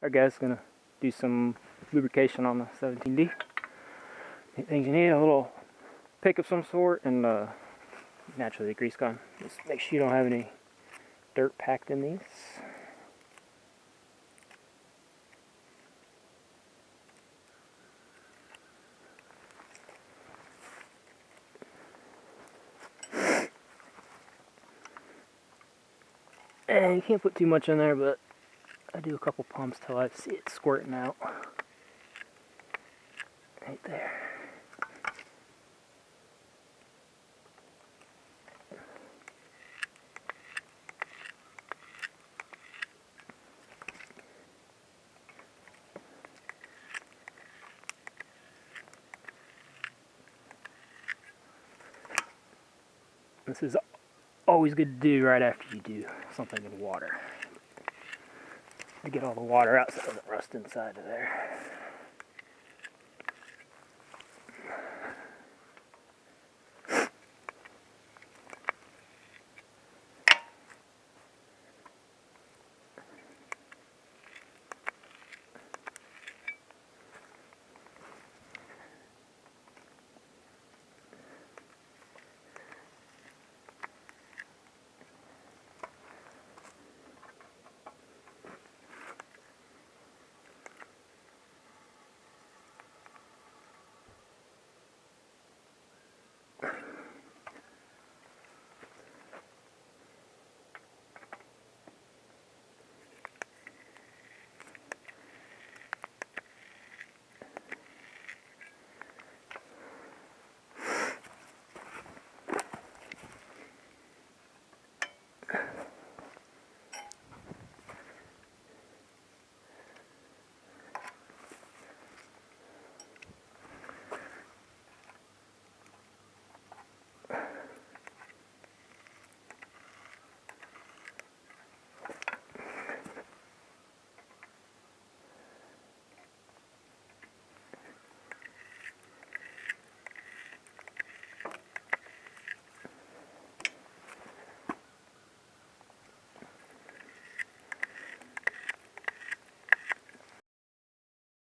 Our guy's gonna do some lubrication on the 17D. Things you need: a little pick of some sort, and naturally the grease gun. Just make sure you don't have any dirt packed in these. And you can't put too much in there, but I do a couple pumps till I see it squirting out. Right there. This is always good to do right after you do something in water, to get all the water out so it doesn't rust inside of there.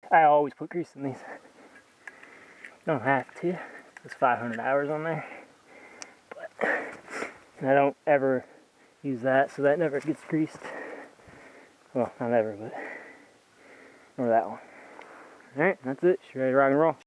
I always put grease in these. Don't have to. There's 500 hours on there. But and I don't ever use that, so that never gets greased. Well, not ever, but or that one. Alright, that's it. She's ready to rock and roll.